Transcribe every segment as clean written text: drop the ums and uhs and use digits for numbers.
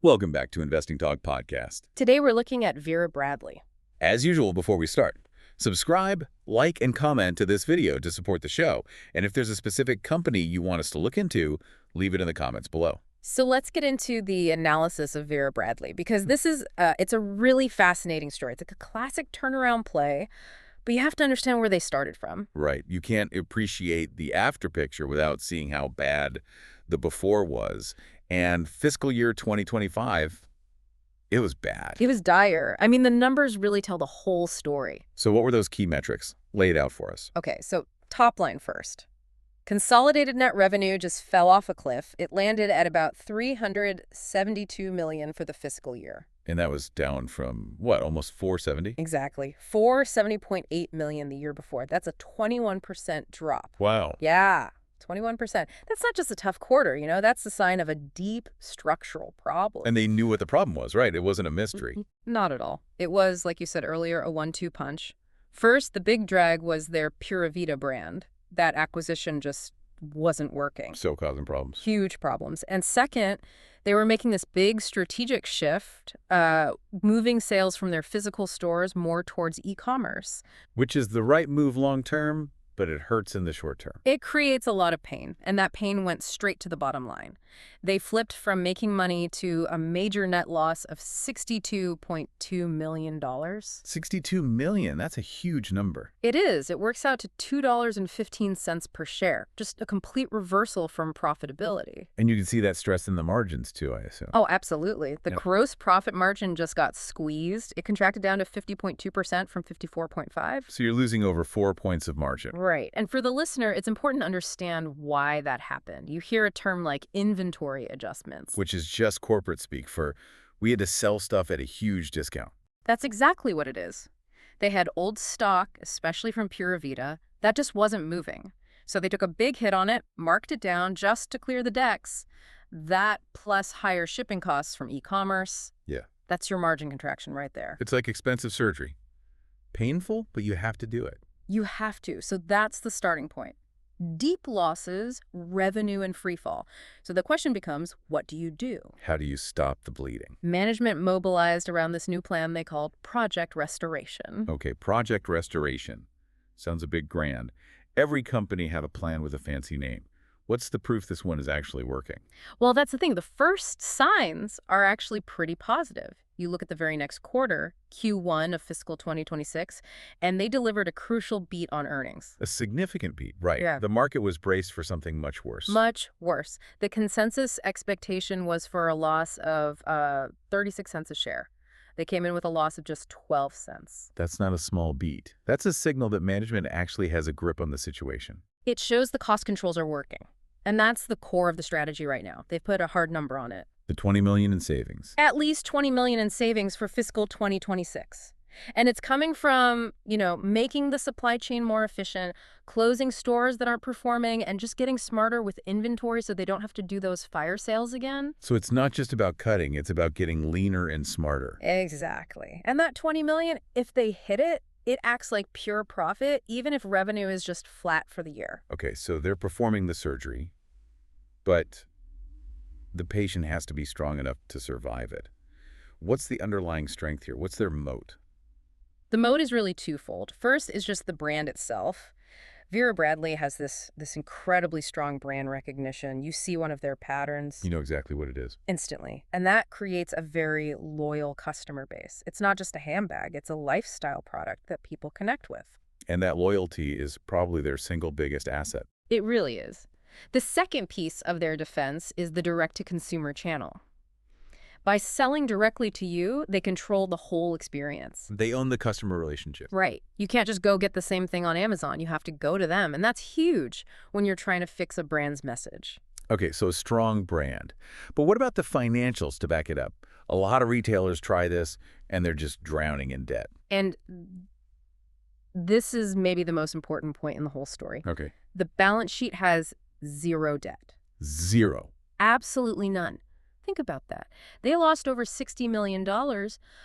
Welcome back to Investing Talk Podcast. Today we're looking at Vera Bradley. As usual, before we start, subscribe, like, and comment to this video to support the show. And if there's a specific company you want us to look into, leave it in the comments below. So let's get into the analysis of Vera Bradley, because this is it's a really fascinating story. It's like a classic turnaround play, but you have to understand where they started from. Right. You can't appreciate the after picture without seeing how bad the before was. And fiscal year 2025, it was bad. It was dire. I mean, the numbers really tell the whole story. So what were those key metrics? Lay it out for us. Okay, so top line first. Consolidated net revenue just fell off a cliff. It landed at about $372 million for the fiscal year. And that was down from, what, almost 470? Exactly. $470.8 million the year before. That's a 21% drop. Wow. Yeah, 21%. That's not just a tough quarter, you know? That's the sign of a deep structural problem. And they knew what the problem was, right? It wasn't a mystery. Not at all. It was, like you said earlier, a 1-2 punch. First, the big drag was their Pura Vida brand. That acquisition just wasn't working. So causing problems. Huge problems. And second, they were making this big strategic shift, moving sales from their physical stores more towards e-commerce. Which is the right move long term, but it hurts in the short term. It creates a lot of pain, and that pain went straight to the bottom line. They flipped from making money to a major net loss of $62.2 million. $62 million, that's a huge number. It is. It works out to $2.15 per share, just a complete reversal from profitability. And you can see that stress in the margins too, I assume. Oh, absolutely. The Yep. gross profit margin just got squeezed. It contracted down to 50.2% from 54.5%. So you're losing over 4 points of margin. Right. And for the listener, it's important to understand why that happened. You hear a term like inventory adjustments. Which is just corporate speak for, we had to sell stuff at a huge discount. That's exactly what it is. They had old stock, especially from Pura Vida, that just wasn't moving. So they took a big hit on it, marked it down just to clear the decks. That plus higher shipping costs from e-commerce. Yeah. That's your margin contraction right there. It's like expensive surgery. Painful, but you have to do it. You have to. So that's the starting point. Deep losses, revenue, and free fall. So the question becomes, what do you do? How do you stop the bleeding? Management mobilized around this new plan they called Project Restoration. Okay, Project Restoration. Sounds a bit grand. Every company had a plan with a fancy name. What's the proof this one is actually working? Well, that's the thing. The first signs are actually pretty positive. You look at the very next quarter, Q1 of fiscal 2026, and they delivered a crucial beat on earnings. A significant beat, right. Yeah. The market was braced for something much worse. Much worse. The consensus expectation was for a loss of 36 cents a share. They came in with a loss of just 12 cents. That's not a small beat. That's a signal that management actually has a grip on the situation. It shows the cost controls are working. And that's the core of the strategy right now. They've put a hard number on it. The $20 million in savings. At least $20 million in savings for fiscal 2026. And it's coming from, making the supply chain more efficient, closing stores that aren't performing, and just getting smarter with inventory so they don't have to do those fire sales again. So it's not just about cutting, it's about getting leaner and smarter. Exactly. And that $20 million, if they hit it, it acts like pure profit, even if revenue is just flat for the year. Okay, so they're performing the surgery, but the patient has to be strong enough to survive it. What's the underlying strength here? What's their moat? The moat is really twofold. First is just the brand itself. Vera Bradley has this incredibly strong brand recognition. You see one of their patterns. You know exactly what it is. Instantly. And that creates a very loyal customer base. It's not just a handbag. It's a lifestyle product that people connect with. And that loyalty is probably their single biggest asset. It really is. The second piece of their defense is the direct-to-consumer channel. By selling directly to you, they control the whole experience. They own the customer relationship. Right. You can't just go get the same thing on Amazon. You have to go to them. And that's huge when you're trying to fix a brand's message. Okay, so a strong brand. But what about the financials to back it up? A lot of retailers try this, and they're just drowning in debt. And this is maybe the most important point in the whole story. Okay. The balance sheet has zero debt. Zero. Absolutely none. Think about that. They lost over $60 million,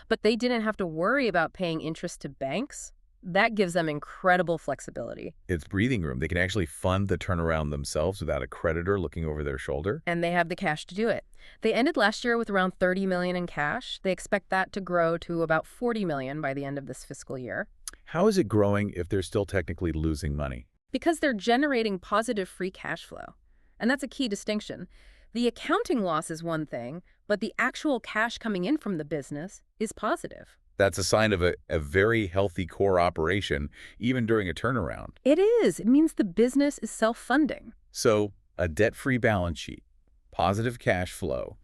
but they didn't have to worry about paying interest to banks, That gives them incredible flexibility. It's breathing room. They can actually fund the turnaround themselves without a creditor looking over their shoulder. And they have the cash to do it. They ended last year with around $30 million in cash. They expect that to grow to about $40 million by the end of this fiscal year. How is it growing if they're still technically losing money? Because they're generating positive free cash flow. And that's a key distinction. The accounting loss is one thing, but the actual cash coming in from the business is positive. That's a sign of a very healthy core operation, even during a turnaround. It is. It means the business is self-funding. So, a debt-free balance sheet, positive cash flow,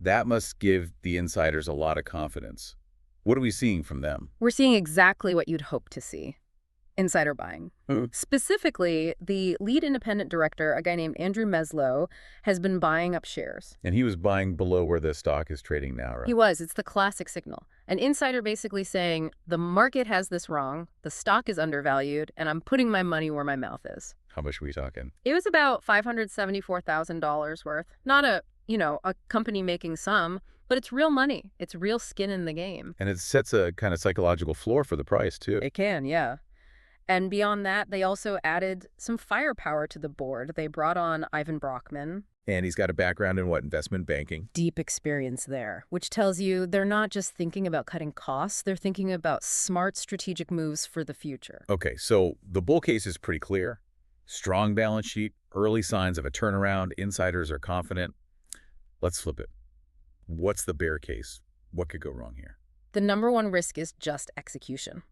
that must give the insiders a lot of confidence. What are we seeing from them? We're seeing exactly what you'd hope to see. Insider buying. Specifically, the lead independent director, a guy named Andrew Meslow, has been buying up shares. And he was buying below where the stock is trading now, right? He was. It's the classic signal. An insider basically saying, the market has this wrong, the stock is undervalued, and I'm putting my money where my mouth is. How much are we talking? It was about $574,000 worth. Not a company making sum, but it's real money. It's real skin in the game. And it sets a kind of psychological floor for the price, too. It can, yeah. And beyond that, they also added some firepower to the board. They brought on Ivan Brockman. And he's got a background in what? Investment banking. Deep experience there, which tells you they're not just thinking about cutting costs, they're thinking about smart strategic moves for the future. Okay, so the bull case is pretty clear. Strong balance sheet, early signs of a turnaround, insiders are confident. Let's flip it. What's the bear case? What could go wrong here? The number one risk is just execution.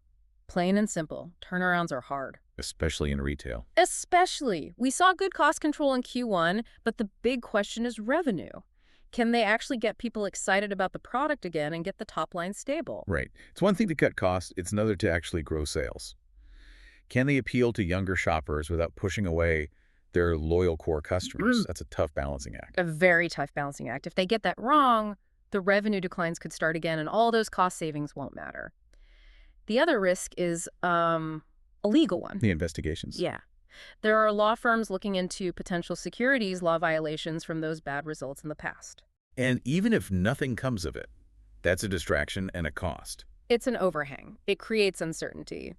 Plain and simple, turnarounds are hard. Especially in retail. Especially. We saw good cost control in Q1, but the big question is revenue. Can they actually get people excited about the product again and get the top line stable? Right. It's one thing to cut costs, it's another to actually grow sales. Can they appeal to younger shoppers without pushing away their loyal core customers? That's a tough balancing act. A very tough balancing act. If they get that wrong, the revenue declines could start again and all those cost savings won't matter. The other risk is a legal one. The investigations. Yeah. There are law firms looking into potential securities law violations from those bad results in the past. And even if nothing comes of it, that's a distraction and a cost. It's an overhang. It creates uncertainty.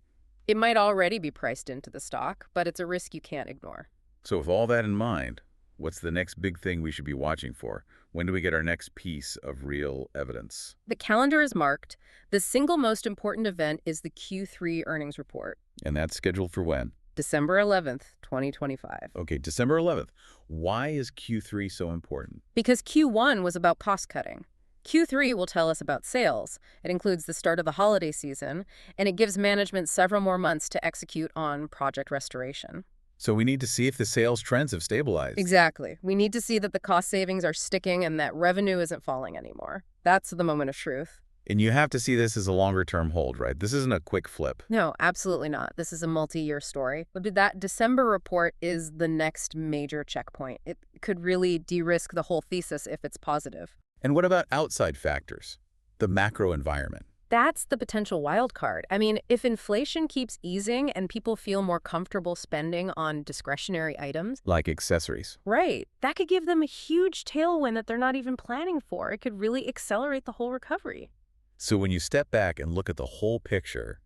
It might already be priced into the stock, but it's a risk you can't ignore. So with all that in mind, what's the next big thing we should be watching for? When do we get our next piece of real evidence? The calendar is marked. The single most important event is the Q3 earnings report. And that's scheduled for when? December 11th, 2025. Okay, December 11th. Why is Q3 so important? Because Q1 was about cost cutting. Q3 will tell us about sales. It includes the start of the holiday season, and it gives management several more months to execute on project restoration. So we need to see if the sales trends have stabilized. Exactly. We need to see that the cost savings are sticking and that revenue isn't falling anymore. That's the moment of truth. And you have to see this as a longer-term hold, right? This isn't a quick flip. No, absolutely not. This is a multi-year story. But that December report is the next major checkpoint. It could really de-risk the whole thesis if it's positive. And what about outside factors? The macro environment. That's the potential wild card. I mean, if inflation keeps easing and people feel more comfortable spending on discretionary items. Like accessories. Right. That could give them a huge tailwind that they're not even planning for. It could really accelerate the whole recovery. So when you step back and look at the whole picture,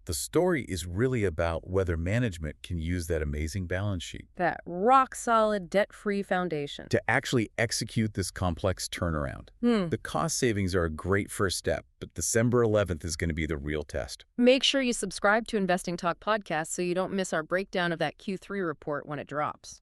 the story is really about whether management can use that amazing balance sheet. That rock-solid, debt-free foundation. To actually execute this complex turnaround. The cost savings are a great first step, but December 11th is going to be the real test. Make sure you subscribe to Investing Talk podcast so you don't miss our breakdown of that Q3 report when it drops.